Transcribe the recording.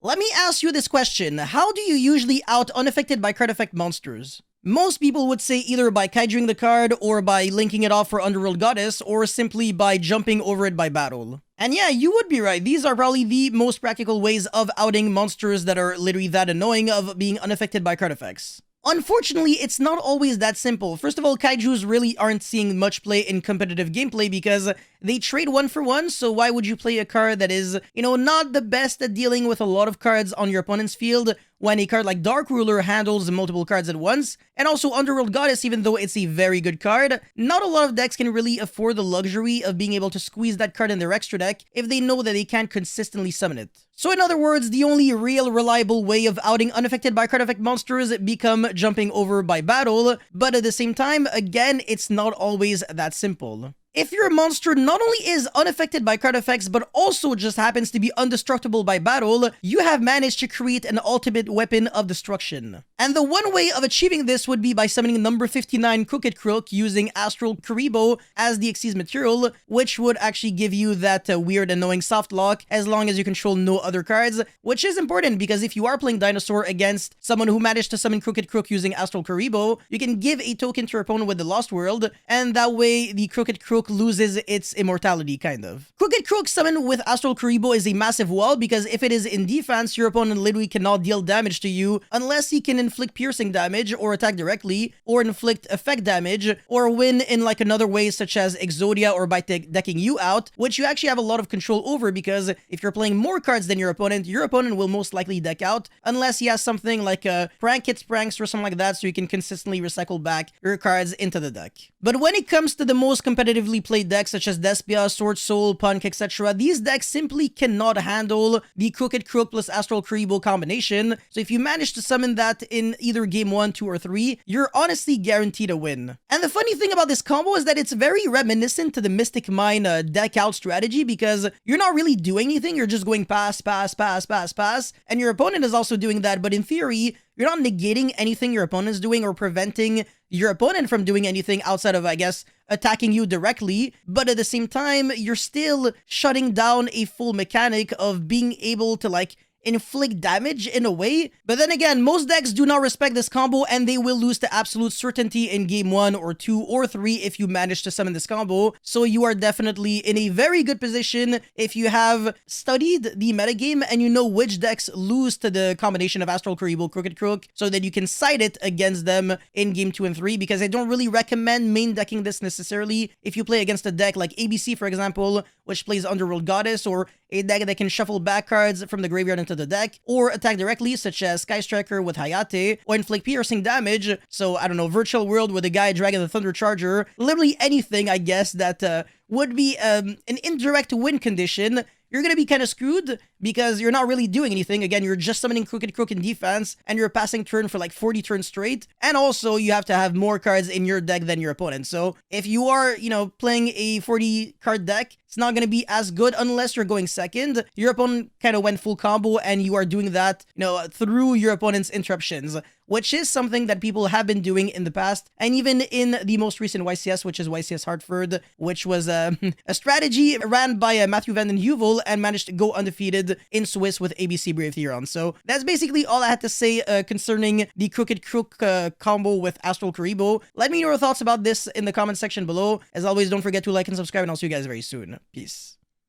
Let me ask you this question. How do you usually out unaffected by card effect monsters? Most people would say either by kaijuing the card, or by linking it off for Underworld Goddess, or simply by jumping over it by battle. And yeah, you would be right. These are probably the most practical ways of outing monsters that are literally that annoying of being unaffected by card effects. Unfortunately, it's not always that simple. First of all, kaijus really aren't seeing much play in competitive gameplay because they trade 1-for-1, so why would you play a card that is, not the best at dealing with a lot of cards on your opponent's field when a card like Dark Ruler handles multiple cards at once? And also Underworld Goddess, even though it's a very good card, not a lot of decks can really afford the luxury of being able to squeeze that card in their extra deck if they know that they can't consistently summon it. So in other words, the only real reliable way of outing unaffected by card effect monsters become jumping over by battle, but at the same time, again, it's not always that simple. If your monster not only is unaffected by card effects, but also just happens to be indestructible by battle, you have managed to create an ultimate weapon of destruction. And the one way of achieving this would be by summoning number 59 Crooked Crook using Astral Karibo as the Xyz material, which would actually give you that weird annoying soft lock as long as you control no other cards, which is important because if you are playing Dinosaur against someone who managed to summon Crooked Crook using Astral Karibo, you can give a token to your opponent with the Lost World, and that way the Crooked Crook loses its immortality, kind of. Crooked Crook summon with Astral Karibo is a massive wall because if it is in defense, your opponent literally cannot deal damage to you unless he can inflict piercing damage or attack directly, or inflict effect damage, or win in like another way such as Exodia or by decking you out, which you actually have a lot of control over because if you're playing more cards than your opponent will most likely deck out unless he has something like a Prank Hits Pranks or something like that so you can consistently recycle back your cards into the deck. But when it comes to the most competitively played decks such as Despia, Sword Soul, Punk, etc., these decks simply cannot handle the Crooked Crook plus Astral Karibo combination, so if you manage to summon that in either game 1, 2, or 3, you're honestly guaranteed a win. And the funny thing about this combo is that it's very reminiscent to the Mystic Mine deck out strategy because you're not really doing anything, you're just going pass, pass, pass, pass, pass, and your opponent is also doing that, but in theory, you're not negating anything your opponent is doing or preventing your opponent from doing anything outside of, I guess, attacking you directly, but at the same time, you're still shutting down a full mechanic of being able to, like, inflict damage in a way. But then again, most decks do not respect this combo and they will lose to absolute certainty in game 1 or 2 or 3 if you manage to summon this combo. So you are definitely in a very good position if you have studied the metagame and you know which decks lose to the combination of Astral Karibo, Crooked Crook, so that you can cite it against them in game 2 and 3, because I don't really recommend main decking this necessarily if you play against a deck like ABC, for example, which plays Underworld Goddess, or a deck that can shuffle back cards from the graveyard into the deck, or attack directly, such as Sky Striker with Hayate, or inflict piercing damage, so I don't know, Virtual World with a guy dragging the Thunder Charger, literally anything, I guess, that would be an indirect win condition. You're gonna be kind of screwed because you're not really doing anything. Again, you're just summoning Crooked Crook in defense and you're passing turn for like 40 turns straight. And also you have to have more cards in your deck than your opponent. So if you are, playing a 40 card deck, it's not gonna be as good unless you're going second. Your opponent kind of went full combo and you are doing that, through your opponent's interruptions, which is something that people have been doing in the past, and even in the most recent YCS, which is YCS Hartford, which was a strategy ran by Matthew Van den Heuvel and managed to go undefeated in Swiss with ABC Brave Theron. So that's basically all I had to say concerning the Crooked Crook combo with Astral Karibo. Let me know your thoughts about this in the comment section below. As always, don't forget to like and subscribe, and I'll see you guys very soon. Peace.